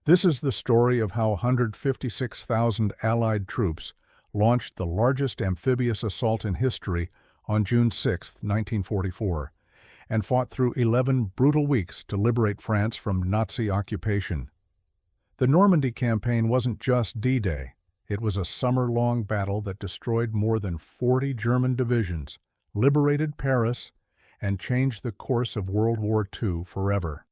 This is the story of how 156,000 Allied troops launched the largest amphibious assault in history on June 6, 1944, and fought through 11 brutal weeks to liberate France from Nazi occupation. The Normandy Campaign wasn't just D-Day. It was a summer-long battle that destroyed more than 40 German divisions, liberated Paris, and changed the course of World War II forever.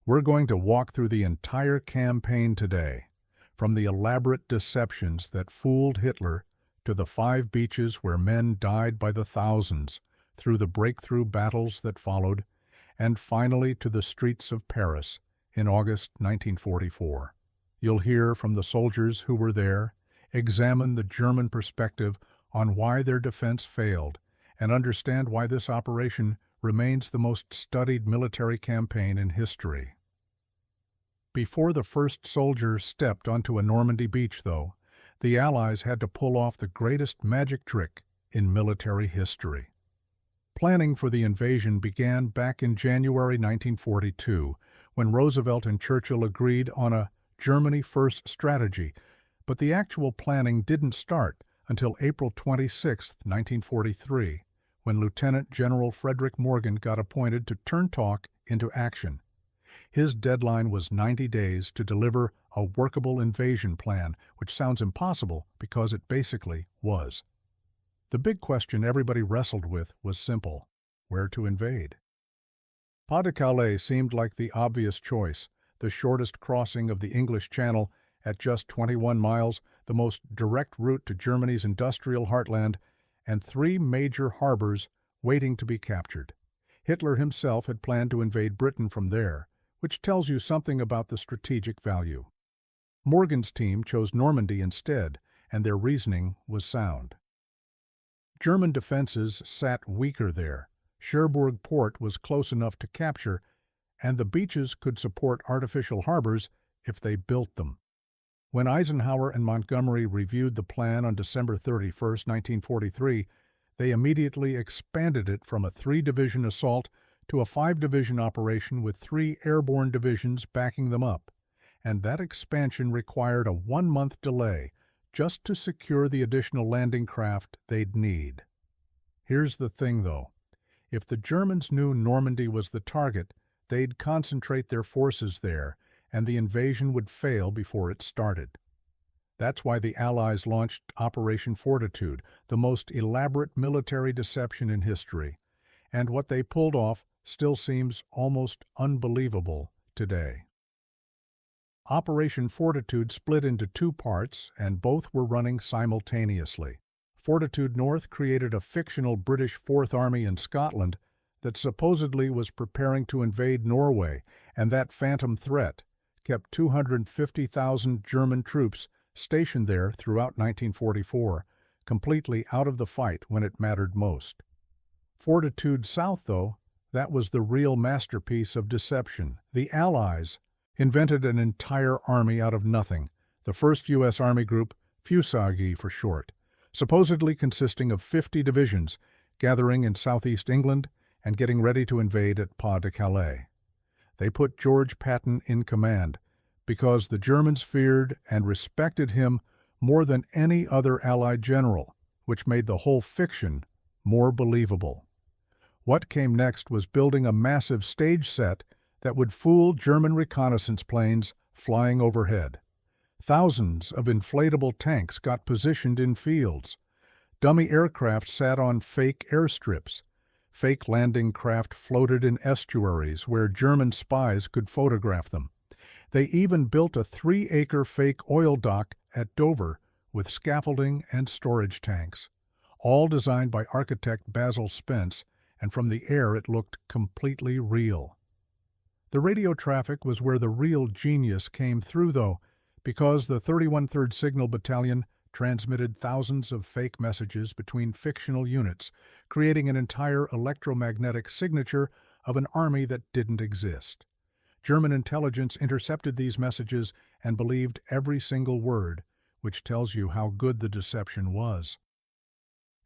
We're going to walk through the entire campaign today, from the elaborate deceptions that fooled Hitler to the 5 beaches where men died by the thousands, through the breakthrough battles that followed, and finally to the streets of Paris in August 1944. You'll hear from the soldiers who were there, examine the German perspective on why their defense failed, and understand why this operation remains the most studied military campaign in history. Before the first soldier stepped onto a Normandy beach, though, the Allies had to pull off the greatest magic trick in military history. Planning for the invasion began back in January 1942, when Roosevelt and Churchill agreed on a Germany First strategy, but the actual planning didn't start until April 26, 1943, when Lieutenant General Frederick Morgan got appointed to turn talk into action. His deadline was 90 days to deliver a workable invasion plan, which sounds impossible because it basically was. The big question everybody wrestled with was simple: where to invade? Pas-de-Calais seemed like the obvious choice, the shortest crossing of the English Channel at just 21 miles, the most direct route to Germany's industrial heartland, and 3 major harbors waiting to be captured. Hitler himself had planned to invade Britain from there, which tells you something about the strategic value. Morgan's team chose Normandy instead, and their reasoning was sound. German defenses sat weaker there. Cherbourg port was close enough to capture, and the beaches could support artificial harbors if they built them. When Eisenhower and Montgomery reviewed the plan on December 31, 1943, they immediately expanded it from a 3-division assault to a 5-division operation with 3 airborne divisions backing them up, and that expansion required a 1-month delay just to secure the additional landing craft they'd need. Here's the thing, though. If the Germans knew Normandy was the target, they'd concentrate their forces there, and the invasion would fail before it started. That's why the Allies launched Operation Fortitude, the most elaborate military deception in history, and what they pulled off still seems almost unbelievable today. Operation Fortitude split into 2 parts, and both were running simultaneously. Fortitude North created a fictional British Fourth Army in Scotland that supposedly was preparing to invade Norway, and that phantom threat kept 250,000 German troops stationed there throughout 1944, completely out of the fight when it mattered most. Fortitude South, though, that was the real masterpiece of deception. The Allies invented an entire army out of nothing, the 1st U.S. Army Group, Fusagi for short, supposedly consisting of 50 divisions, gathering in southeast England and getting ready to invade at Pas-de-Calais. They put George Patton in command because the Germans feared and respected him more than any other Allied general, which made the whole fiction more believable. What came next was building a massive stage set that would fool German reconnaissance planes flying overhead. Thousands of inflatable tanks got positioned in fields. Dummy aircraft sat on fake airstrips. Fake landing craft floated in estuaries where German spies could photograph them. They even built a 3-acre fake oil dock at Dover with scaffolding and storage tanks, all designed by architect Basil Spence, and from the air it looked completely real. The radio traffic was where the real genius came through, though, because the 31 3rd Signal Battalion transmitted thousands of fake messages between fictional units, creating an entire electromagnetic signature of an army that didn't exist. German intelligence intercepted these messages and believed every single word, which tells you how good the deception was.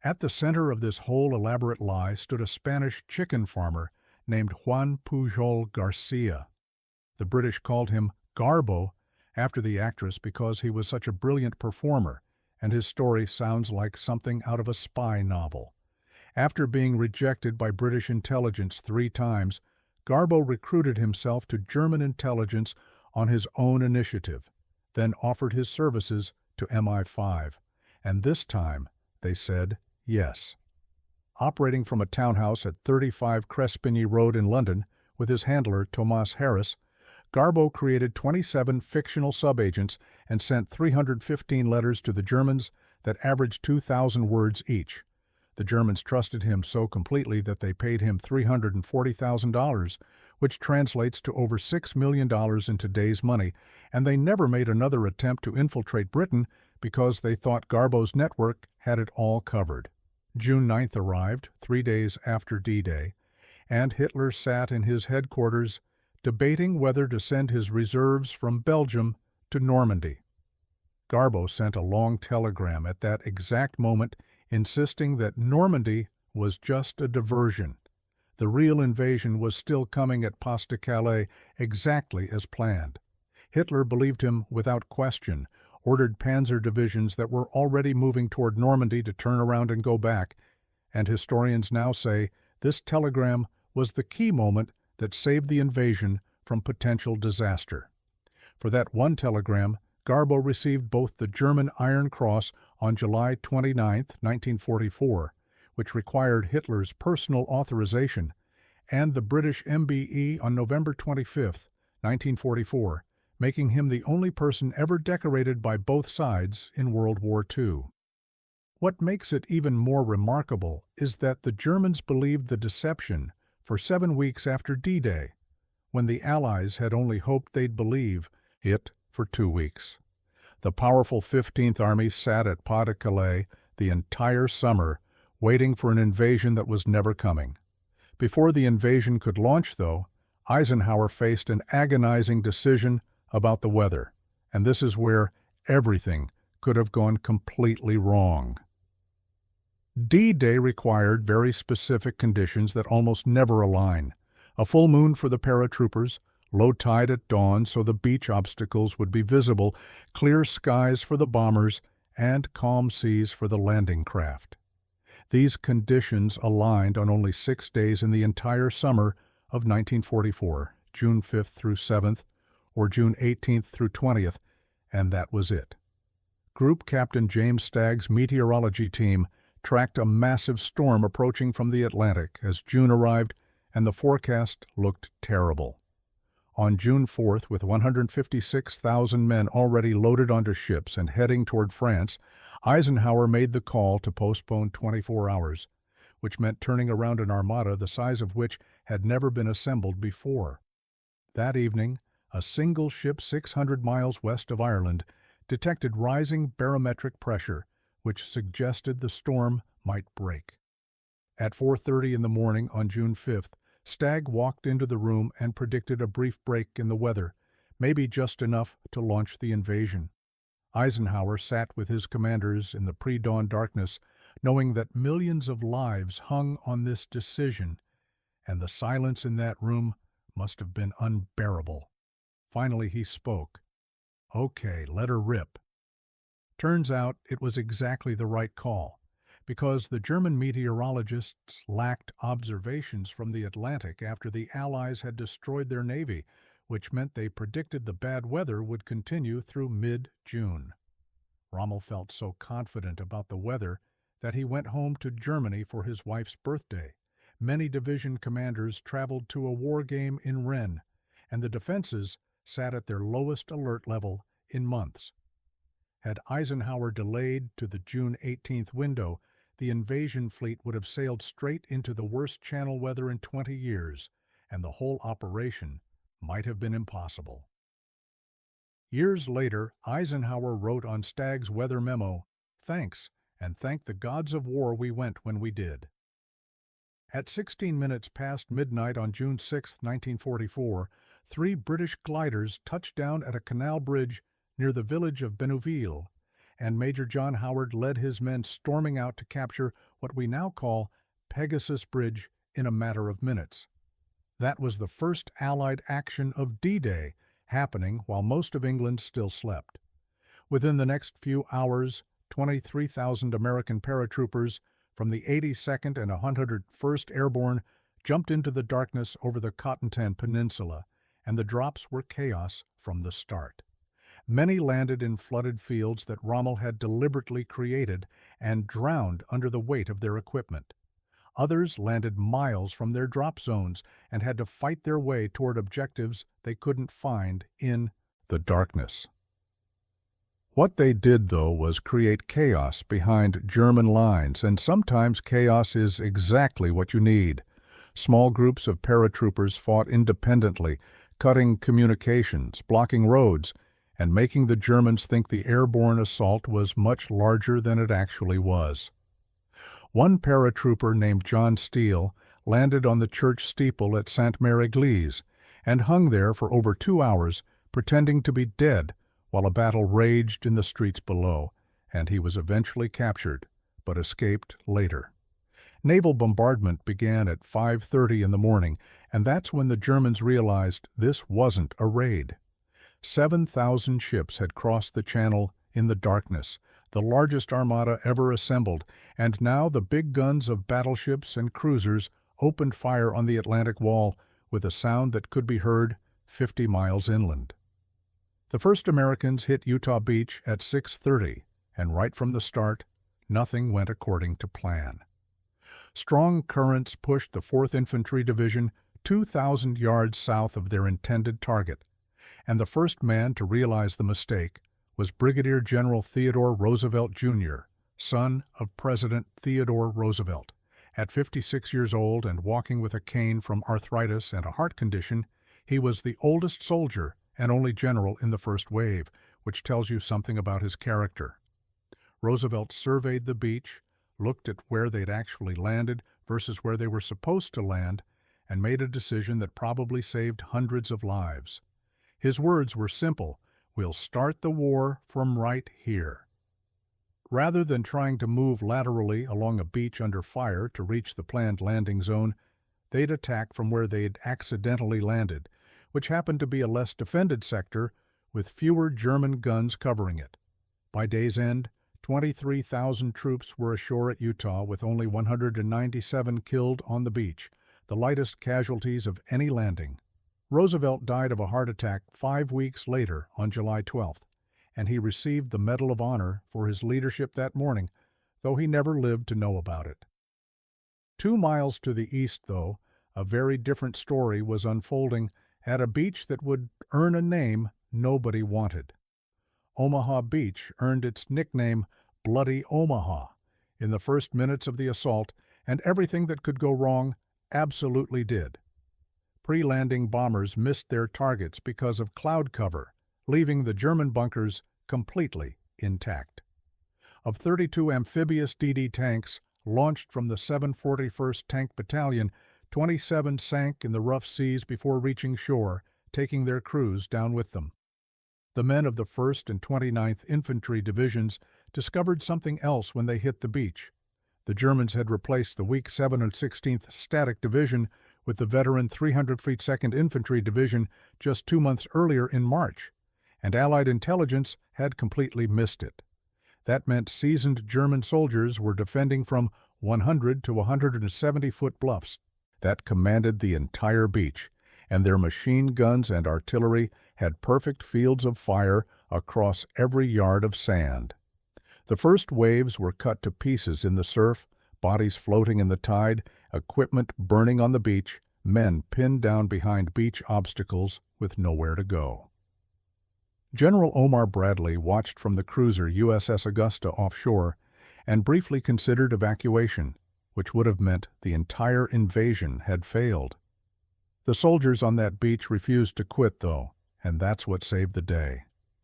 At the center of this whole elaborate lie stood a Spanish chicken farmer named Juan Pujol Garcia. The British called him Garbo after the actress because he was such a brilliant performer, and his story sounds like something out of a spy novel. After being rejected by British intelligence 3 times, Garbo recruited himself to German intelligence on his own initiative, then offered his services to MI5, and this time they said yes. Operating from a townhouse at 35 Crespigny Road in London with his handler Thomas Harris, Garbo created 27 fictional subagents and sent 315 letters to the Germans that averaged 2,000 words each. The Germans trusted him so completely that they paid him $340,000, which translates to over $6 million in today's money, and they never made another attempt to infiltrate Britain because they thought Garbo's network had it all covered. June 9th arrived, 3 days after D-Day, and Hitler sat in his headquarters debating whether to send his reserves from Belgium to Normandy. Garbo sent a long telegram at that exact moment insisting that Normandy was just a diversion. The real invasion was still coming at Pas-de-Calais exactly as planned. Hitler believed him without question, ordered panzer divisions that were already moving toward Normandy to turn around and go back, and historians now say this telegram was the key moment that saved the invasion from potential disaster. For that one telegram, Garbo received both the German Iron Cross on July 29, 1944, which required Hitler's personal authorization, and the British MBE on November 25, 1944, making him the only person ever decorated by both sides in World War II. What makes it even more remarkable is that the Germans believed the deception for 7 weeks after D-Day, when the Allies had only hoped they'd believe it for 2 weeks. The powerful 15th Army sat at Pas-de-Calais the entire summer, waiting for an invasion that was never coming. Before the invasion could launch, though, Eisenhower faced an agonizing decision about the weather, and this is where everything could have gone completely wrong. D-Day required very specific conditions that almost never align. A full moon for the paratroopers, low tide at dawn so the beach obstacles would be visible, clear skies for the bombers, and calm seas for the landing craft. These conditions aligned on only 6 days in the entire summer of 1944, June 5th through 7th, or June 18th through 20th, and that was it. Group Captain James Stagg's meteorology team tracked a massive storm approaching from the Atlantic as June arrived, and the forecast looked terrible. On June 4th, with 156,000 men already loaded onto ships and heading toward France, Eisenhower made the call to postpone 24 hours, which meant turning around an armada the size of which had never been assembled before. That evening, a single ship 600 miles west of Ireland detected rising barometric pressure, which suggested the storm might break. At 4:30 in the morning on June 5th, Stagg walked into the room and predicted a brief break in the weather, maybe just enough to launch the invasion. Eisenhower sat with his commanders in the pre-dawn darkness, knowing that millions of lives hung on this decision, and the silence in that room must have been unbearable. Finally he spoke. "Okay, let her rip." Turns out it was exactly the right call, because the German meteorologists lacked observations from the Atlantic after the Allies had destroyed their navy, which meant they predicted the bad weather would continue through mid-June. Rommel felt so confident about the weather that he went home to Germany for his wife's birthday. Many division commanders traveled to a war game in Rennes, and the defenses sat at their lowest alert level in months. Had Eisenhower delayed to the June 18th window, the invasion fleet would have sailed straight into the worst channel weather in 20 years, and the whole operation might have been impossible. Years later, Eisenhower wrote on Stagg's weather memo, "Thanks, and thank the gods of war we went when we did." At 16 minutes past midnight on June 6, 1944, 3 British gliders touched down at a canal bridge near the village of Benouville, and Major John Howard led his men storming out to capture what we now call Pegasus Bridge in a matter of minutes. That was the first Allied action of D-Day, happening while most of England still slept. Within the next few hours, 23,000 American paratroopers from the 82nd and 101st Airborne jumped into the darkness over the Cotentin Peninsula, and the drops were chaos from the start. Many landed in flooded fields that Rommel had deliberately created and drowned under the weight of their equipment. Others landed miles from their drop zones and had to fight their way toward objectives they couldn't find in the darkness. What they did, though, was create chaos behind German lines, and sometimes chaos is exactly what you need. Small groups of paratroopers fought independently, cutting communications, blocking roads, and making the Germans think the airborne assault was much larger than it actually was. One paratrooper named John Steele landed on the church steeple at Sainte-Mère-Église and hung there for over 2 hours, pretending to be dead while a battle raged in the streets below, and he was eventually captured, but escaped later. Naval bombardment began at 5:30 in the morning, and that's when the Germans realized this wasn't a raid. 7,000 ships had crossed the Channel in the darkness, the largest armada ever assembled, and now the big guns of battleships and cruisers opened fire on the Atlantic Wall with a sound that could be heard 50 miles inland. The first Americans hit Utah Beach at 6:30, and right from the start, nothing went according to plan. Strong currents pushed the 4th Infantry Division 2,000 yards south of their intended target, and the first man to realize the mistake was Brigadier General Theodore Roosevelt, Jr., son of President Theodore Roosevelt. At 56 years old and walking with a cane from arthritis and a heart condition, he was the oldest soldier and only general in the first wave, which tells you something about his character. Roosevelt surveyed the beach, looked at where they'd actually landed versus where they were supposed to land, and made a decision that probably saved hundreds of lives. His words were simple: "We'll start the war from right here." Rather than trying to move laterally along a beach under fire to reach the planned landing zone, they'd attack from where they'd accidentally landed, which happened to be a less defended sector with fewer German guns covering it. By day's end, 23,000 troops were ashore at Utah with only 197 killed on the beach, the lightest casualties of any landing. Roosevelt died of a heart attack 5 weeks later on July 12th, and he received the Medal of Honor for his leadership that morning, though he never lived to know about it. 2 miles to the east, though, a very different story was unfolding at a beach that would earn a name nobody wanted. Omaha Beach earned its nickname Bloody Omaha in the first minutes of the assault, and everything that could go wrong absolutely did. Pre-landing bombers missed their targets because of cloud cover, leaving the German bunkers completely intact. Of 32 amphibious DD tanks launched from the 741st Tank Battalion, 27 sank in the rough seas before reaching shore, taking their crews down with them. The men of the 1st and 29th Infantry Divisions discovered something else when they hit the beach. The Germans had replaced the weak 716th Static Division with the veteran 300th 2nd Infantry Division just 2 months earlier in March, and Allied intelligence had completely missed it. That meant seasoned German soldiers were defending from 100 to 170-foot bluffs that commanded the entire beach, and their machine guns and artillery had perfect fields of fire across every yard of sand. The first waves were cut to pieces in the surf, bodies floating in the tide, equipment burning on the beach, men pinned down behind beach obstacles with nowhere to go. General Omar Bradley watched from the cruiser USS Augusta offshore and briefly considered evacuation, which would have meant the entire invasion had failed. The soldiers on that beach refused to quit, though, and that's what saved the day.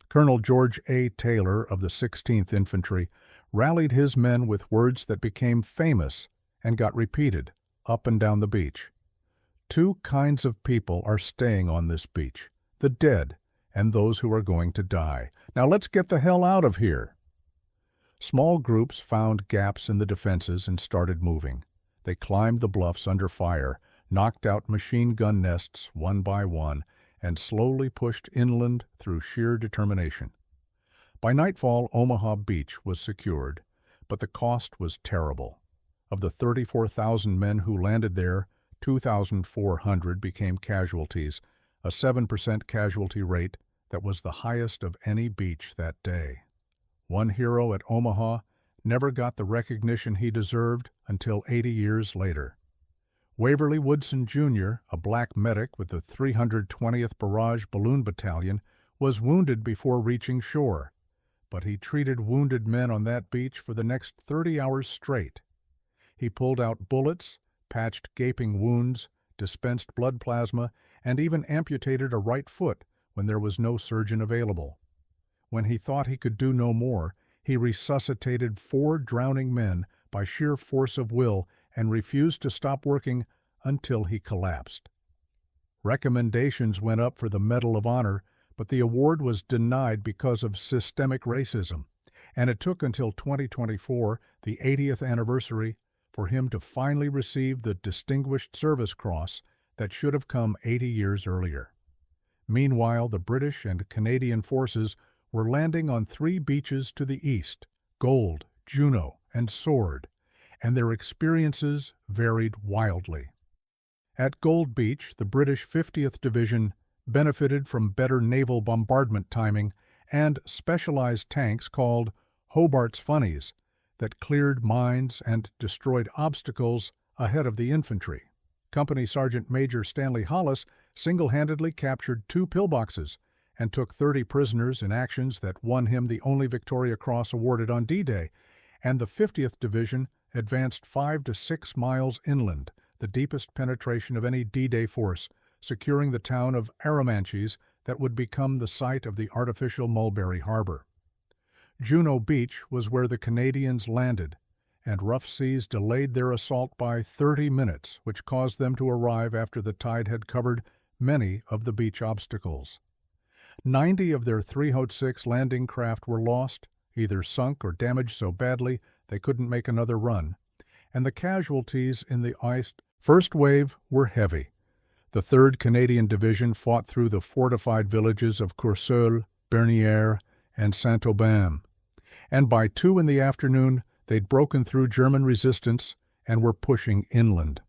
Colonel George A. Taylor of the 16th Infantry rallied his men with words that became famous and got repeated up and down the beach. 2 kinds of people are staying on this beach: the dead and those who are going to die. Now let's get the hell out of here. Small groups found gaps in the defenses and started moving. They climbed the bluffs under fire, knocked out machine gun nests one by one, and slowly pushed inland through sheer determination. By nightfall, Omaha Beach was secured, but the cost was terrible. Of the 34,000 men who landed there, 2,400 became casualties, a 7% casualty rate that was the highest of any beach that day. One hero at Omaha never got the recognition he deserved until 80 years later. Waverly Woodson, Jr., a black medic with the 320th Barrage Balloon Battalion, was wounded before reaching shore, but he treated wounded men on that beach for the next 30 hours straight. He pulled out bullets, patched gaping wounds, dispensed blood plasma, and even amputated a right foot when there was no surgeon available. When he thought he could do no more, he resuscitated 4 drowning men by sheer force of will and refused to stop working until he collapsed. Recommendations went up for the Medal of Honor, but the award was denied because of systemic racism, and it took until 2024, the 80th anniversary, for him to finally receive the Distinguished Service Cross that should have come 80 years earlier. Meanwhile, the British and Canadian forces were landing on 3 beaches to the east, Gold, Juno, and Sword, and their experiences varied wildly. At Gold Beach, the British 50th Division benefited from better naval bombardment timing and specialized tanks called Hobart's Funnies that cleared mines and destroyed obstacles ahead of the infantry. Company Sergeant Major Stanley Hollis single-handedly captured 2 pillboxes and took 30 prisoners in actions that won him the only Victoria Cross awarded on D-Day, and the 50th Division advanced 5 to 6 miles inland, the deepest penetration of any D-Day force, securing the town of Arromanches that would become the site of the artificial Mulberry Harbor. Juno Beach was where the Canadians landed, and rough seas delayed their assault by 30 minutes, which caused them to arrive after the tide had covered many of the beach obstacles. 90 of their 306 landing craft were lost, either sunk or damaged so badly they couldn't make another run, and the casualties in the first wave were heavy. The 3rd Canadian Division fought through the fortified villages of Courseulles, Bernières, and Saint-Aubin, and by 2 in the afternoon they'd broken through German resistance and were pushing inland.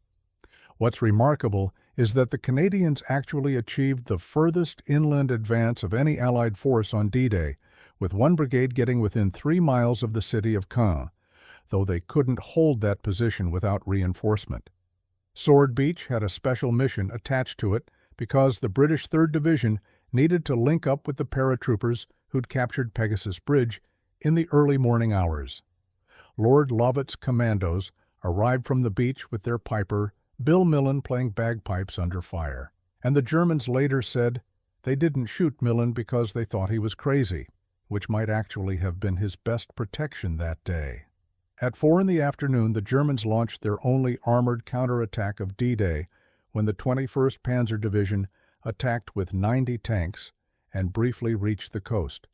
What's remarkable is that the Canadians actually achieved the furthest inland advance of any Allied force on D-Day, with one brigade getting within 3 miles of the city of Caen, though they couldn't hold that position without reinforcement. Sword Beach had a special mission attached to it because the British 3rd Division needed to link up with the paratroopers who'd captured Pegasus Bridge in the early morning hours. Lord Lovett's commandos arrived from the beach with their piper, Bill Millen, playing bagpipes under fire, and the Germans later said they didn't shoot Millen because they thought he was crazy, which might actually have been his best protection that day. At 4 in the afternoon, the Germans launched their only armored counterattack of D-Day when the 21st Panzer Division attacked with 90 tanks and briefly reached the coast.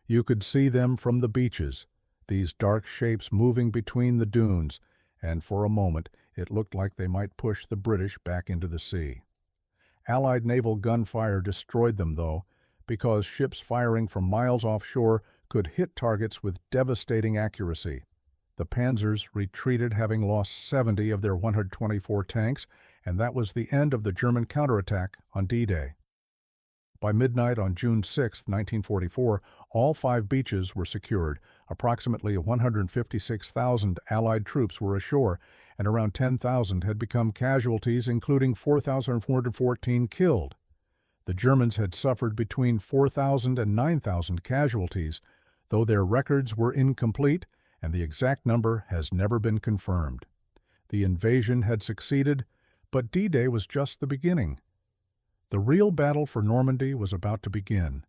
You could see them from the beaches, these dark shapes moving between the dunes, and for a moment it looked like they might push the British back into the sea. Allied naval gunfire destroyed them, though, because ships firing from miles offshore could hit targets with devastating accuracy. The Panzers retreated, having lost 70 of their 124 tanks, and that was the end of the German counterattack on D-Day. By midnight on June 6, 1944, all 5 beaches were secured. Approximately 156,000 Allied troops were ashore, and around 10,000 had become casualties, including 4,414 killed. The Germans had suffered between 4,000 and 9,000 casualties, though their records were incomplete, and the exact number has never been confirmed. The invasion had succeeded, but D-Day was just the beginning. The real battle for Normandy was about to begin.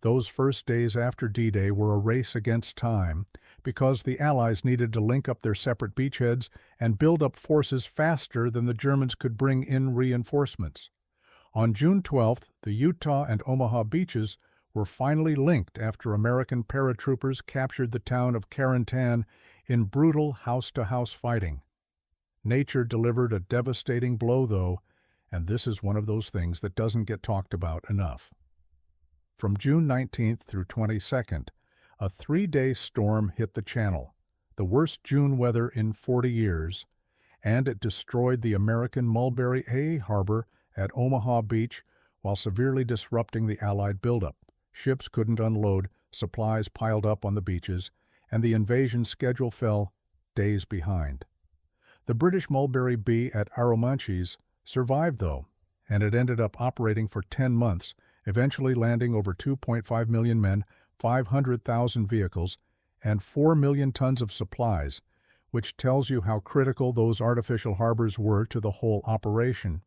Those first days after D-Day were a race against time because the Allies needed to link up their separate beachheads and build up forces faster than the Germans could bring in reinforcements. On June 12th, the Utah and Omaha beaches were finally linked after American paratroopers captured the town of Carentan in brutal house-to-house fighting. Nature delivered a devastating blow, though, and this is one of those things that doesn't get talked about enough. From June 19th through 22nd, a 3-day storm hit the Channel, the worst June weather in 40 years, and it destroyed the American Mulberry A harbor at Omaha Beach while severely disrupting the Allied buildup. Ships couldn't unload, supplies piled up on the beaches, and the invasion schedule fell days behind. The British Mulberry B at Arromanches survived, though, and it ended up operating for 10 months, eventually landing over 2.5 million men, 500,000 vehicles, and 4 million tons of supplies, which tells you how critical those artificial harbors were to the whole operation.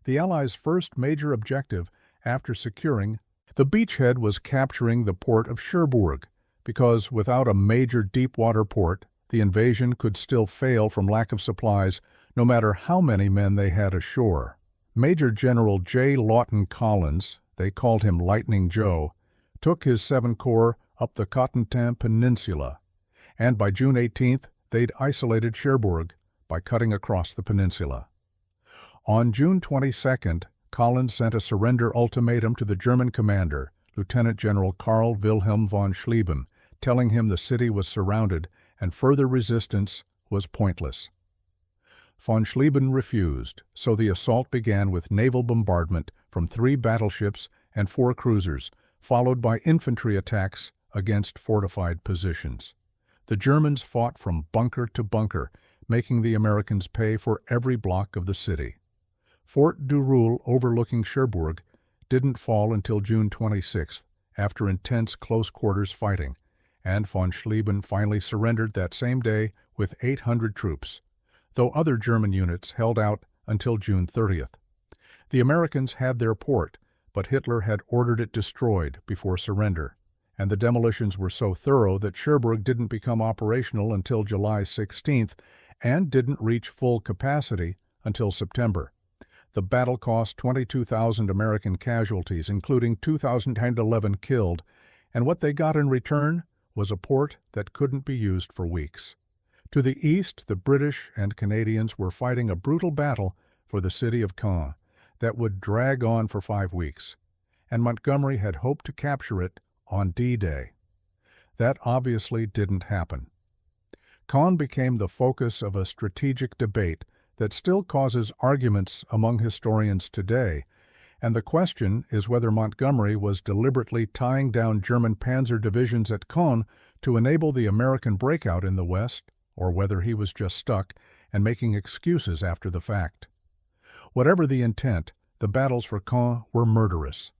The Allies' first major objective after securing the beachhead was capturing the port of Cherbourg, because without a major deep-water port, the invasion could still fail from lack of supplies, no matter how many men they had ashore. Major General J. Lawton Collins, they called him Lightning Joe, took his 7 Corps up the Cotentin Peninsula, and by June 18th, they'd isolated Cherbourg by cutting across the peninsula. On June 22nd, Collins sent a surrender ultimatum to the German commander, Lieutenant General Karl Wilhelm von Schlieben, telling him the city was surrounded and further resistance was pointless. Von Schlieben refused, so the assault began with naval bombardment from 3 battleships and 4 cruisers, followed by infantry attacks against fortified positions. The Germans fought from bunker to bunker, making the Americans pay for every block of the city. Fort du Roule, overlooking Cherbourg, didn't fall until June 26th, after intense close-quarters fighting, and von Schlieben finally surrendered that same day with 800 troops, though other German units held out until June 30th. The Americans had their port, but Hitler had ordered it destroyed before surrender, and the demolitions were so thorough that Cherbourg didn't become operational until July 16th and didn't reach full capacity until September. The battle cost 22,000 American casualties, including 2,011 killed, and what they got in return was a port that couldn't be used for weeks. To the east, the British and Canadians were fighting a brutal battle for the city of Caen that would drag on for 5 weeks, and Montgomery had hoped to capture it on D-Day. That obviously didn't happen. Caen became the focus of a strategic debate that still causes arguments among historians today, and the question is whether Montgomery was deliberately tying down German panzer divisions at Caen to enable the American breakout in the West, or whether he was just stuck and making excuses after the fact. Whatever the intent, the battles for Caen were murderous.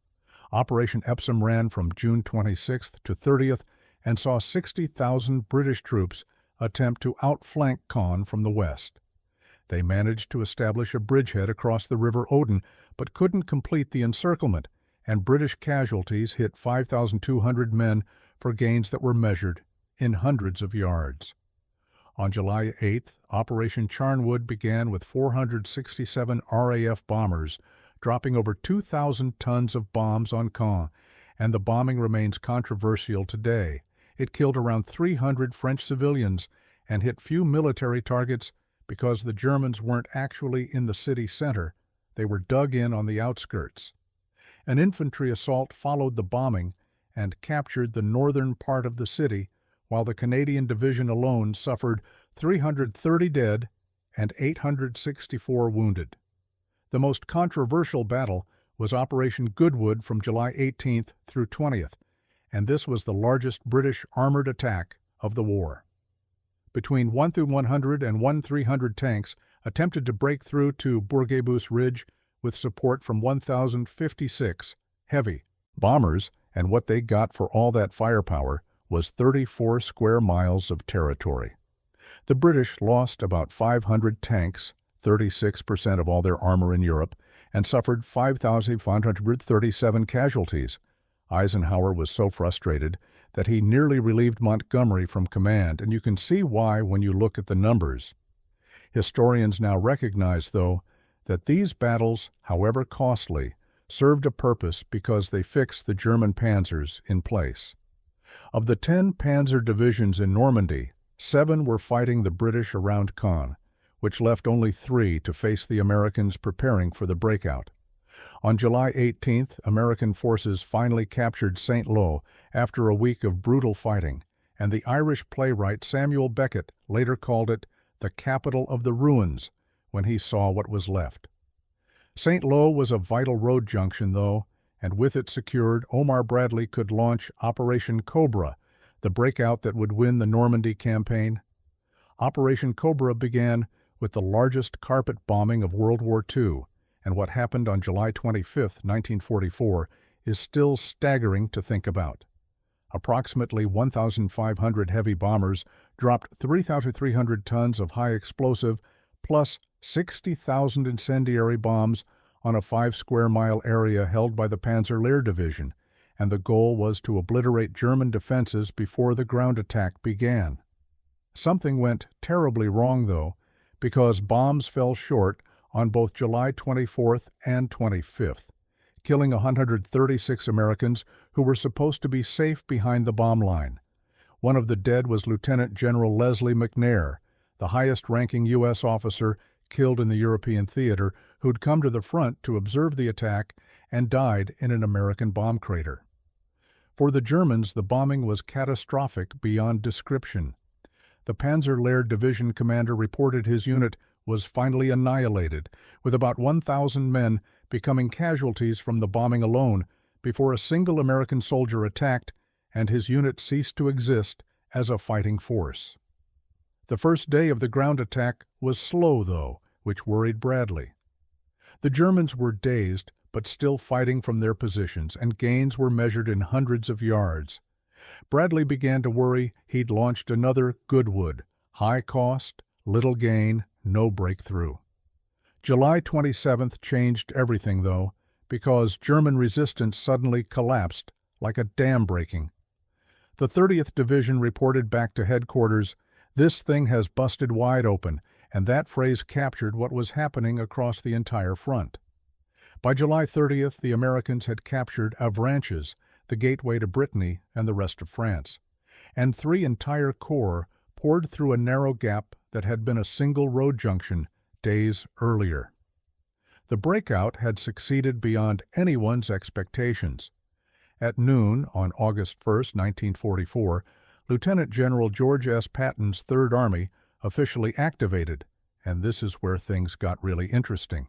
Operation Epsom ran from June 26th to 30th and saw 60,000 British troops attempt to outflank Caen from the west. They managed to establish a bridgehead across the River Odin, but couldn't complete the encirclement, and British casualties hit 5,200 men for gains that were measured in hundreds of yards. On July 8th, Operation Charnwood began with 467 RAF bombers, dropping over 2,000 tons of bombs on Caen, and the bombing remains controversial today. It killed around 300 French civilians and hit few military targets because the Germans weren't actually in the city center, they were dug in on the outskirts. An infantry assault followed the bombing and captured the northern part of the city, while the Canadian Division alone suffered 330 dead and 864 wounded. The most controversial battle was Operation Goodwood from July 18th through 20th, and this was the largest British armored attack of the war. Between 1 through 100 and 1,300 tanks attempted to break through to Bourguebus Ridge with support from 1,056 heavy bombers, and what they got for all that firepower was 34 square miles of territory. The British lost about 500 tanks, 36% of all their armor in Europe, and suffered 5,537 casualties. Eisenhower was so frustrated that he nearly relieved Montgomery from command, and you can see why when you look at the numbers. Historians now recognize, though, that these battles, however costly, served a purpose because they fixed the German panzers in place. Of the 10 panzer divisions in Normandy, 7 were fighting the British around Caen, which left only 3 to face the Americans preparing for the breakout. On July 18th, American forces finally captured St. Lo after a week of brutal fighting, and the Irish playwright Samuel Beckett later called it the capital of the ruins when he saw what was left. St. Lo was a vital road junction, though, and with it secured, Omar Bradley could launch Operation Cobra, the breakout that would win the Normandy Campaign. Operation Cobra began with the largest carpet bombing of World War II, and what happened on July 25, 1944, is still staggering to think about. Approximately 1,500 heavy bombers dropped 3,300 tons of high explosive plus 60,000 incendiary bombs on a 5-square-mile area held by the Panzer Lehr Division, and the goal was to obliterate German defenses before the ground attack began. Something went terribly wrong, though, because bombs fell short on both July 24th and 25th, killing 136 Americans who were supposed to be safe behind the bomb line. One of the dead was Lieutenant General Leslie McNair, the highest-ranking U.S. officer killed in the European theater, who'd come to the front to observe the attack and died in an American bomb crater. For the Germans, the bombing was catastrophic beyond description. The Panzer Lehr Division commander reported his unit was finally annihilated, with about 1,000 men becoming casualties from the bombing alone before a single American soldier attacked and his unit ceased to exist as a fighting force. The first day of the ground attack was slow, though, which worried Bradley. The Germans were dazed, but still fighting from their positions, and gains were measured in hundreds of yards. Bradley began to worry he'd launched another Goodwood, high cost, little gain, no breakthrough. July 27th changed everything, though, because German resistance suddenly collapsed like a dam breaking. The 30th Division reported back to headquarters, "This thing has busted wide open," and that phrase captured what was happening across the entire front. By July 30th, the Americans had captured Avranches, the gateway to Brittany and the rest of France, and 3 entire corps poured through a narrow gap that had been a single road junction days earlier. The breakout had succeeded beyond anyone's expectations. At noon on August 1, 1944, Lieutenant General George S. Patton's Third Army officially activated, and this is where things got really interesting.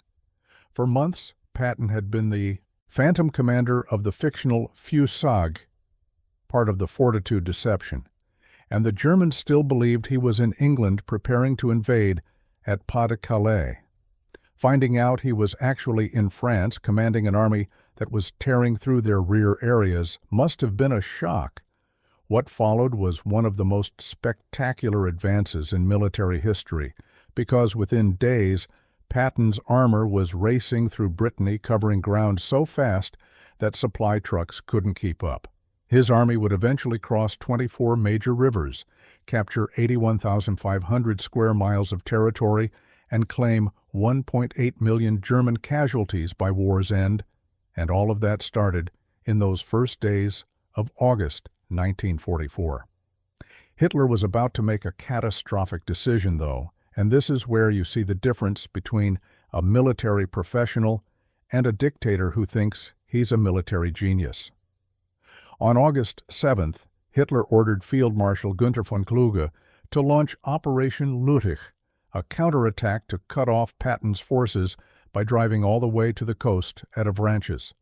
For months, Patton had been the phantom commander of the fictional Fusag, part of the Fortitude Deception, and the Germans still believed he was in England preparing to invade at Pas-de-Calais. Finding out he was actually in France commanding an army that was tearing through their rear areas must have been a shock. What followed was one of the most spectacular advances in military history, because within days, Patton's armor was racing through Brittany, covering ground so fast that supply trucks couldn't keep up. His army would eventually cross 24 major rivers, capture 81,500 square miles of territory, and claim 1.8 million German casualties by war's end, and all of that started in those first days of August 1944. Hitler was about to make a catastrophic decision, though, and this is where you see the difference between a military professional and a dictator who thinks he's a military genius. On August 7th, Hitler ordered Field Marshal Günther von Kluge to launch Operation Lüttich, a counterattack to cut off Patton's forces by driving all the way to the coast at Avranches.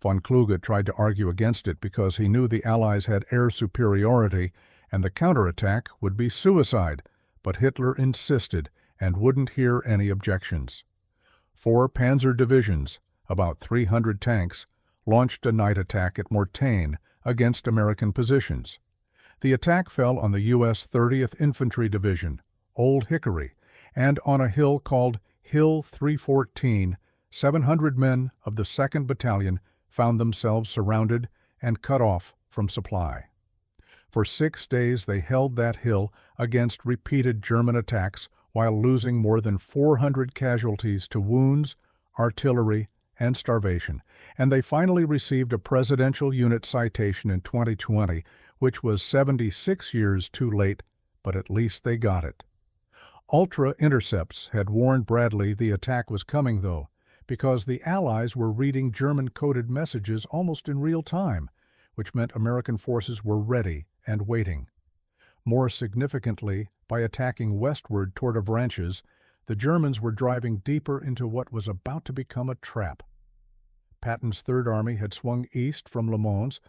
Von Kluge tried to argue against it because he knew the Allies had air superiority and the counterattack would be suicide, but Hitler insisted and wouldn't hear any objections. 4 panzer divisions, about 300 tanks, launched a night attack at Mortain against American positions. The attack fell on the U.S. 30th Infantry Division, Old Hickory, and on a hill called Hill 314, 700 men of the 2nd Battalion found themselves surrounded and cut off from supply. For 6 days they held that hill against repeated German attacks while losing more than 400 casualties to wounds, artillery, and starvation, and they finally received a Presidential Unit Citation in 2020, which was 76 years too late, but at least they got it. Ultra intercepts had warned Bradley the attack was coming, though, because the Allies were reading German-coded messages almost in real time, which meant American forces were ready and waiting. More significantly, by attacking westward toward Avranches, the Germans were driving deeper into what was about to become a trap. Patton's Third Army had swung east from Le Mans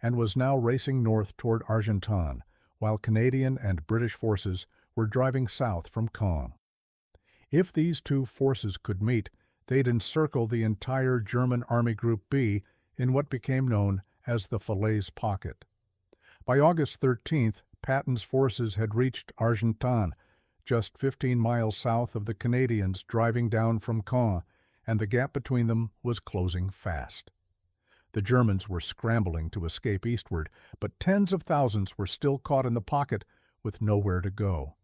and was now racing north toward Argentan, while Canadian and British forces were driving south from Caen. If these two forces could meet, they'd encircle the entire German Army Group B in what became known as the Falaise Pocket. By August 13th, Patton's forces had reached Argentan, just 15 miles south of the Canadians driving down from Caen, and the gap between them was closing fast. The Germans were scrambling to escape eastward, but tens of thousands were still caught in the pocket with nowhere to go.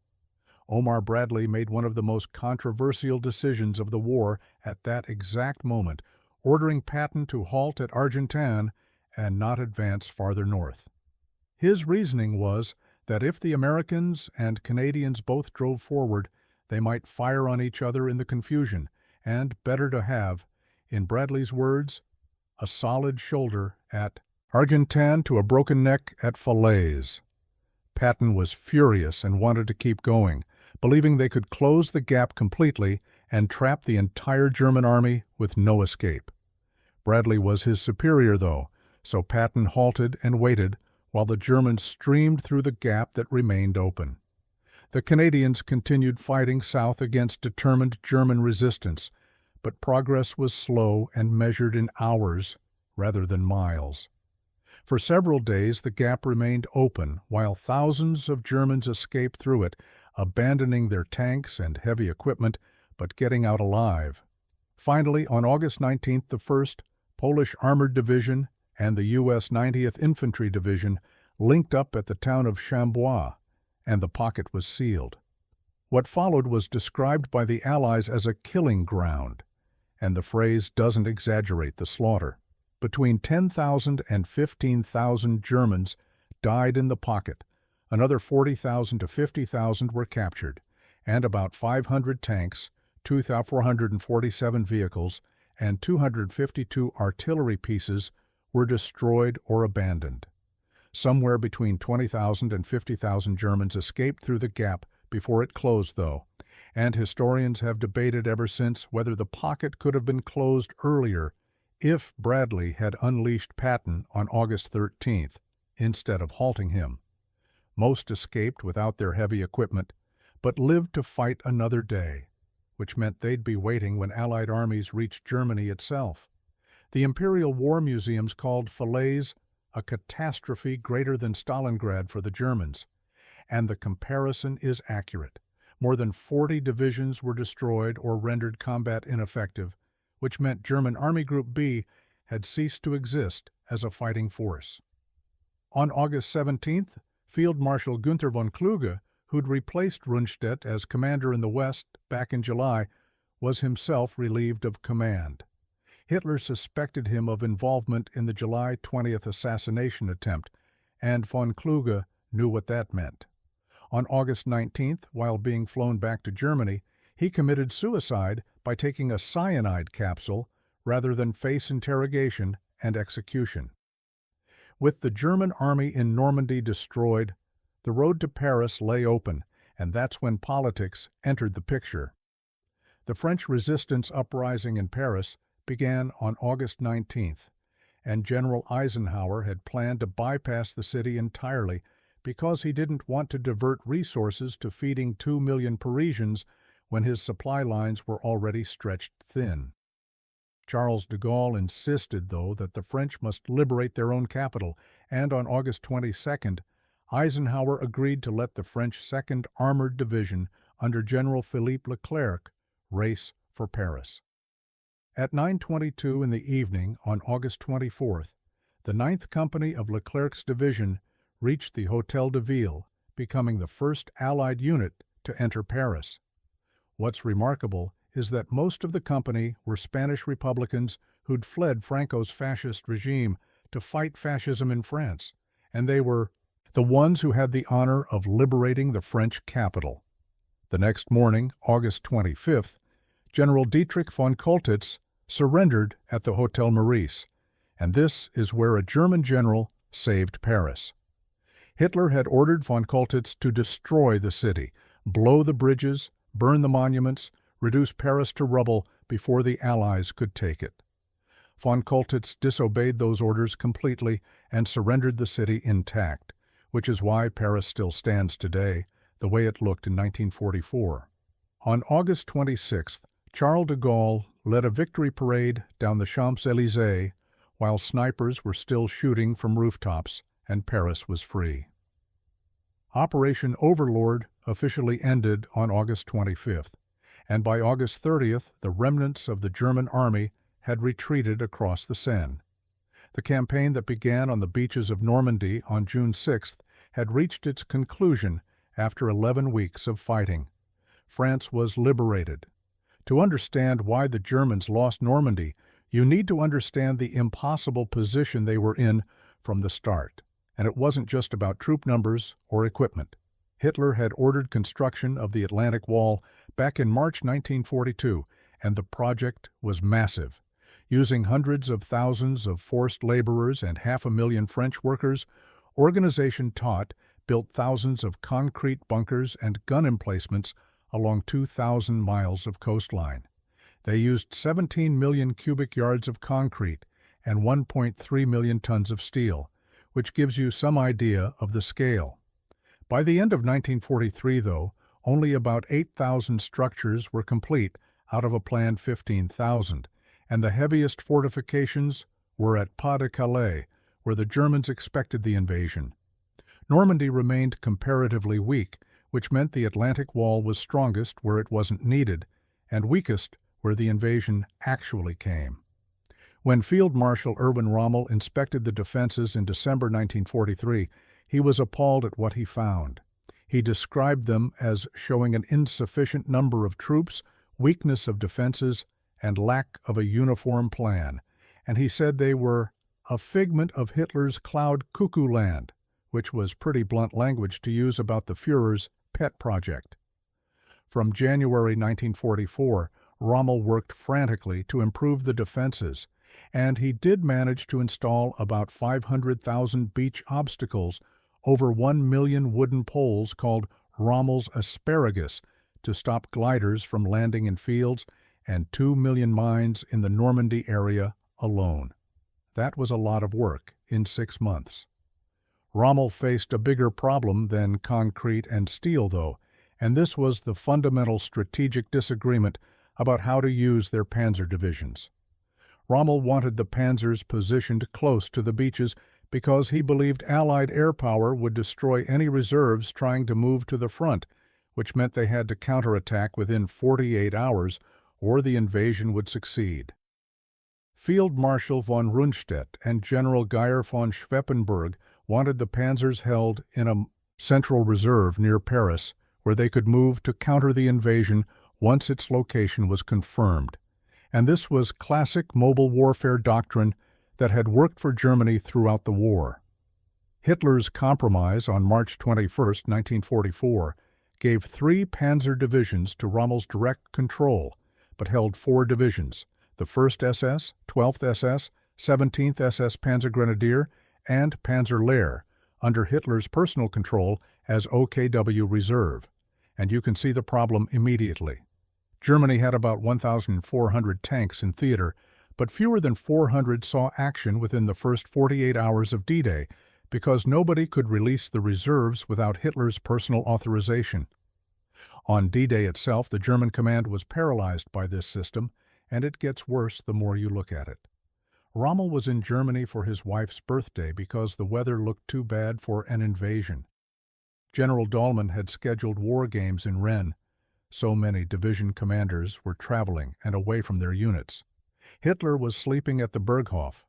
Omar Bradley made one of the most controversial decisions of the war at that exact moment, ordering Patton to halt at Argentan and not advance farther north. His reasoning was that if the Americans and Canadians both drove forward, they might fire on each other in the confusion, and better to have, in Bradley's words, a solid shoulder at Argentan to a broken neck at Falaise. Patton was furious and wanted to keep going, believing they could close the gap completely and trap the entire German army with no escape. Bradley was his superior, though, so Patton halted and waited while the Germans streamed through the gap that remained open. The Canadians continued fighting south against determined German resistance, but progress was slow and measured in hours rather than miles. For several days the gap remained open while thousands of Germans escaped through it, abandoning their tanks and heavy equipment, but getting out alive. Finally, on August 19th, the 1st Polish Armored Division and the U.S. 90th Infantry Division linked up at the town of Chambois, and the pocket was sealed. What followed was described by the Allies as a killing ground, and the phrase doesn't exaggerate the slaughter. Between 10,000 and 15,000 Germans died in the pocket, another 40,000 to 50,000 were captured, and about 500 tanks, 2,447 vehicles, and 252 artillery pieces were destroyed or abandoned. Somewhere between 20,000 and 50,000 Germans escaped through the gap before it closed, though, and historians have debated ever since whether the pocket could have been closed earlier if Bradley had unleashed Patton on August 13th instead of halting him. Most escaped without their heavy equipment, but lived to fight another day, which meant they'd be waiting when Allied armies reached Germany itself. The Imperial War Museums called Falaise a catastrophe greater than Stalingrad for the Germans, and the comparison is accurate. More than 40 divisions were destroyed or rendered combat ineffective, which meant German Army Group B had ceased to exist as a fighting force. On August 17th, Field Marshal Günther von Kluge, who'd replaced Rundstedt as commander in the West back in July, was himself relieved of command. Hitler suspected him of involvement in the July 20th assassination attempt, and von Kluge knew what that meant. On August 19th, while being flown back to Germany, he committed suicide by taking a cyanide capsule rather than face interrogation and execution. With the German army in Normandy destroyed, the road to Paris lay open, and that's when politics entered the picture. The French resistance uprising in Paris began on August 19th, and General Eisenhower had planned to bypass the city entirely because he didn't want to divert resources to feeding 2 million Parisians when his supply lines were already stretched thin. Charles de Gaulle insisted, though, that the French must liberate their own capital, and on August 22nd, Eisenhower agreed to let the French 2nd Armored Division under General Philippe Leclerc race for Paris. At 9:22 in the evening on August 24th, the 9th Company of Leclerc's division reached the Hôtel de Ville, becoming the first Allied unit to enter Paris. What's remarkable is that most of the company were Spanish Republicans who'd fled Franco's fascist regime to fight fascism in France, and they were the ones who had the honor of liberating the French capital. The next morning, August 25th, General Dietrich von Choltitz surrendered at the Hotel Meurice, and this is where a German general saved Paris. Hitler had ordered von Choltitz to destroy the city, blow the bridges, burn the monuments, reduce Paris to rubble before the Allies could take it. Von Choltitz disobeyed those orders completely and surrendered the city intact, which is why Paris still stands today, the way it looked in 1944. On August 26th, Charles de Gaulle led a victory parade down the Champs-Élysées while snipers were still shooting from rooftops and Paris was free. Operation Overlord officially ended on August 25th, and by August 30th, the remnants of the German army had retreated across the Seine. The campaign that began on the beaches of Normandy on June 6th had reached its conclusion after 11 weeks of fighting. France was liberated. To understand why the Germans lost Normandy, you need to understand the impossible position they were in from the start. And it wasn't just about troop numbers or equipment. Hitler had ordered construction of the Atlantic Wall back in March 1942, and the project was massive. Using hundreds of thousands of forced laborers and 500,000 French workers, Organization Taut built thousands of concrete bunkers and gun emplacements along 2,000 miles of coastline. They used 17 million cubic yards of concrete and 1.3 million tons of steel, which gives you some idea of the scale. By the end of 1943, though, only about 8,000 structures were complete out of a planned 15,000, and the heaviest fortifications were at Pas-de-Calais, where the Germans expected the invasion. Normandy remained comparatively weak, which meant the Atlantic Wall was strongest where it wasn't needed, and weakest where the invasion actually came. When Field Marshal Erwin Rommel inspected the defenses in December 1943, he was appalled at what he found. He described them as showing an insufficient number of troops, weakness of defenses, and lack of a uniform plan, and he said they were a figment of Hitler's cloud cuckoo land, which was pretty blunt language to use about the Führer's pet project. From January 1944, Rommel worked frantically to improve the defenses, and he did manage to install about 500,000 beach obstacles over 1 million wooden poles called Rommel's asparagus to stop gliders from landing in fields and 2 million mines in the Normandy area alone. That was a lot of work in 6 months. Rommel faced a bigger problem than concrete and steel, though, and this was the fundamental strategic disagreement about how to use their panzer divisions. Rommel wanted the panzers positioned close to the beaches because he believed Allied air power would destroy any reserves trying to move to the front, which meant they had to counterattack within 48 hours or the invasion would succeed. Field Marshal von Rundstedt and General Geyer von Schweppenberg wanted the panzers held in a central reserve near Paris where they could move to counter the invasion once its location was confirmed. And this was classic mobile warfare doctrine that had worked for Germany throughout the war. Hitler's compromise on March 21, 1944, gave 3 panzer divisions to Rommel's direct control, but held 4 divisions, the 1st SS, 12th SS, 17th SS Panzergrenadier, and Panzer Lehr, under Hitler's personal control as OKW Reserve, and you can see the problem immediately. Germany had about 1,400 tanks in theater, but fewer than 400 saw action within the first 48 hours of D-Day because nobody could release the reserves without Hitler's personal authorization. On D-Day itself, the German command was paralyzed by this system, and it gets worse the more you look at it. Rommel was in Germany for his wife's birthday because the weather looked too bad for an invasion. General Dahlmann had scheduled war games in Rennes. So many division commanders were traveling and away from their units. Hitler was sleeping at the Berghof,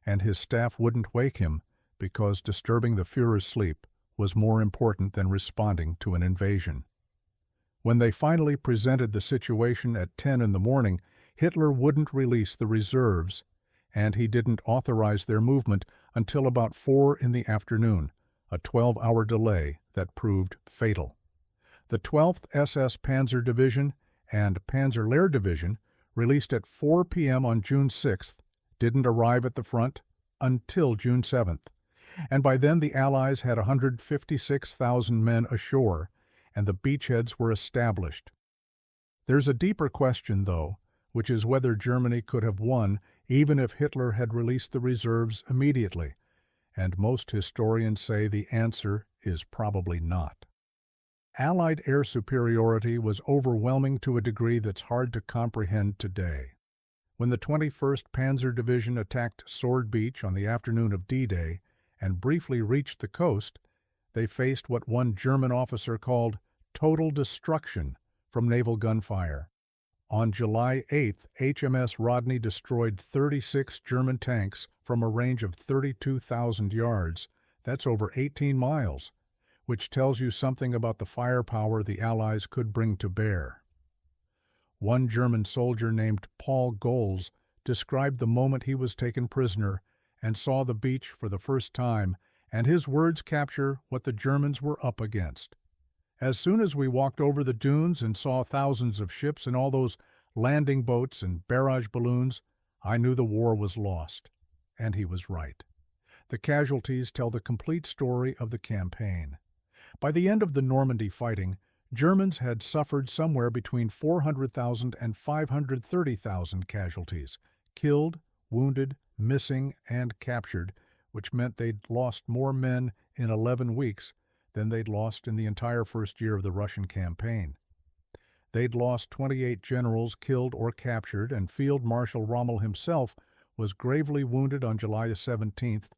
and his staff wouldn't wake him because disturbing the Führer's sleep was more important than responding to an invasion. When they finally presented the situation at 10 in the morning, Hitler wouldn't release the reserves, and he didn't authorize their movement until about 4 in the afternoon, a 12-hour delay that proved fatal. The 12th SS Panzer Division and Panzerlehr Division, released at 4 p.m. on June 6th, didn't arrive at the front until June 7th, and by then the Allies had 156,000 men ashore, and the beachheads were established. There's a deeper question, though, which is whether Germany could have won even if Hitler had released the reserves immediately, and most historians say the answer is probably not. Allied air superiority was overwhelming to a degree that's hard to comprehend today. When the 21st Panzer Division attacked Sword Beach on the afternoon of D-Day and briefly reached the coast, they faced what one German officer called total destruction from naval gunfire. On July 8th, HMS Rodney destroyed 36 German tanks from a range of 32,000 yards. That's over 18 miles, which tells you something about the firepower the Allies could bring to bear. One German soldier named Paul Goles described the moment he was taken prisoner and saw the beach for the first time, and his words capture what the Germans were up against. As soon as we walked over the dunes and saw thousands of ships and all those landing boats and barrage balloons, I knew the war was lost. And he was right. The casualties tell the complete story of the campaign. By the end of the Normandy fighting, Germans had suffered somewhere between 400,000 and 530,000 casualties, killed, wounded, missing, and captured, which meant they'd lost more men in 11 weeks than they'd lost in the entire first year of the Russian campaign. They'd lost 28 generals killed or captured, and Field Marshal Rommel himself was gravely wounded on July 17th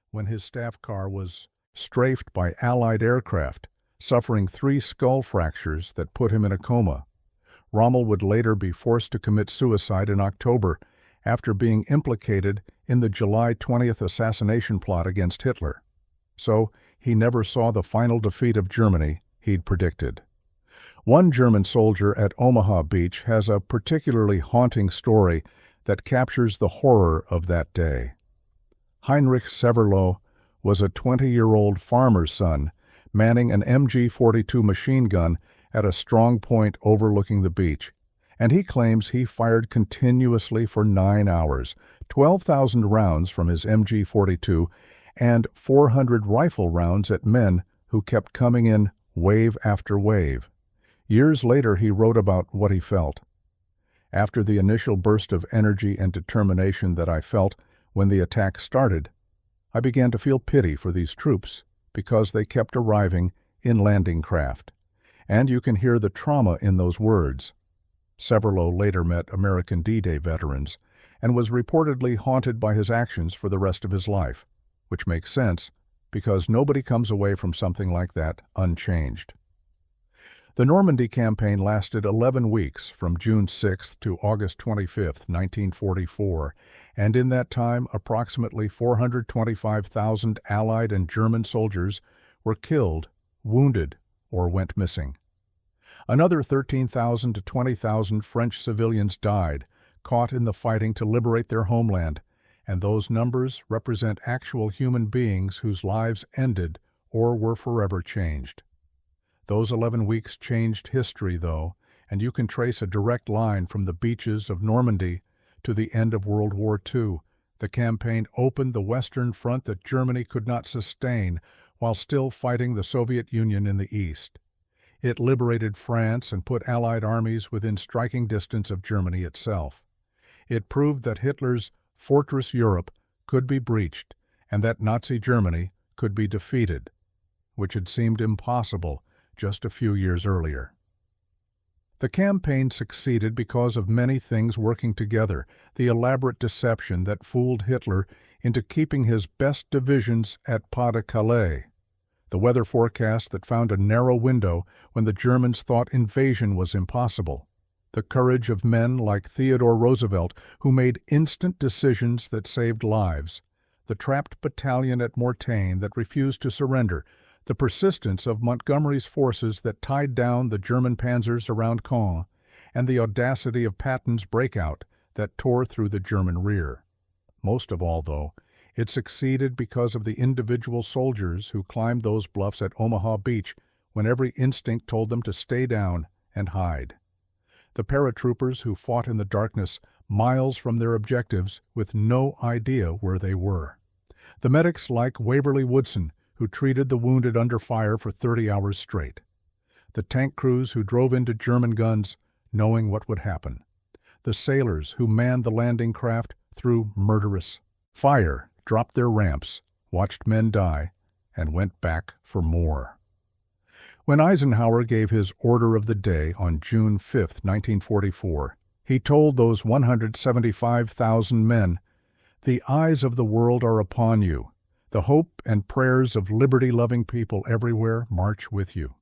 when his staff car was strafed by Allied aircraft, suffering 3 skull fractures that put him in a coma. Rommel would later be forced to commit suicide in October after being implicated in the July 20th assassination plot against Hitler. So he never saw the final defeat of Germany he'd predicted. One German soldier at Omaha Beach has a particularly haunting story that captures the horror of that day. Heinrich Severloh was a 20-year-old farmer's son manning an MG-42 machine gun at a strong point overlooking the beach, and he claims he fired continuously for 9 hours, 12,000 rounds from his MG-42, and 400 rifle rounds at men who kept coming in wave after wave. Years later, he wrote about what he felt. After the initial burst of energy and determination that I felt when the attack started, I began to feel pity for these troops because they kept arriving in landing craft. And you can hear the trauma in those words. Severloh later met American D-Day veterans and was reportedly haunted by his actions for the rest of his life, which makes sense because nobody comes away from something like that unchanged. The Normandy Campaign lasted 11 weeks, from June 6 to August 25, 1944, and in that time approximately 425,000 Allied and German soldiers were killed, wounded, or went missing. Another 13,000 to 20,000 French civilians died, caught in the fighting to liberate their homeland, and those numbers represent actual human beings whose lives ended or were forever changed. Those 11 weeks changed history, though, and you can trace a direct line from the beaches of Normandy to the end of World War II. The campaign opened the Western Front that Germany could not sustain while still fighting the Soviet Union in the East. It liberated France and put Allied armies within striking distance of Germany itself. It proved that Hitler's Fortress Europe could be breached and that Nazi Germany could be defeated, which had seemed impossible just a few years earlier. The campaign succeeded because of many things working together: the elaborate deception that fooled Hitler into keeping his best divisions at Pas-de-Calais, the weather forecast that found a narrow window when the Germans thought invasion was impossible, the courage of men like Theodore Roosevelt who made instant decisions that saved lives, the trapped battalion at Mortain that refused to surrender, the persistence of Montgomery's forces that tied down the German panzers around Caen, and the audacity of Patton's breakout that tore through the German rear. Most of all, though, it succeeded because of the individual soldiers who climbed those bluffs at Omaha Beach when every instinct told them to stay down and hide. The paratroopers who fought in the darkness miles from their objectives with no idea where they were. The medics like Waverly Woodson, who treated the wounded under fire for 30 hours straight. The tank crews who drove into German guns, knowing what would happen. The sailors who manned the landing craft through murderous fire, dropped their ramps, watched men die, and went back for more. When Eisenhower gave his order of the day on June 5, 1944, he told those 175,000 men, "The eyes of the world are upon you. The hope and prayers of liberty-loving people everywhere march with you.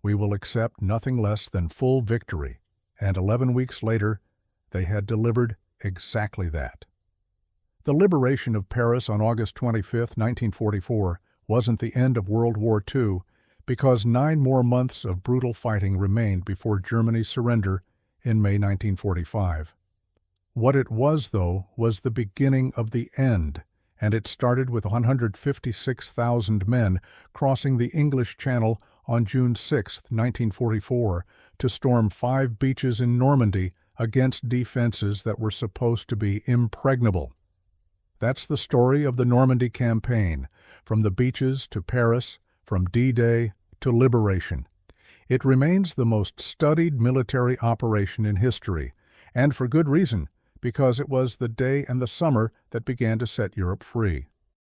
We will accept nothing less than full victory." And 11 weeks later, they had delivered exactly that. The liberation of Paris on August 25, 1944, wasn't the end of World War II, because 9 more months of brutal fighting remained before Germany's surrender in May 1945. What it was, though, was the beginning of the end, and it started with 156,000 men crossing the English Channel on June 6, 1944, to storm 5 beaches in Normandy against defenses that were supposed to be impregnable. That's the story of the Normandy Campaign, from the beaches to Paris, from D-Day to liberation. It remains the most studied military operation in history, and for good reason, because it was the day and the summer that began to set Europe free.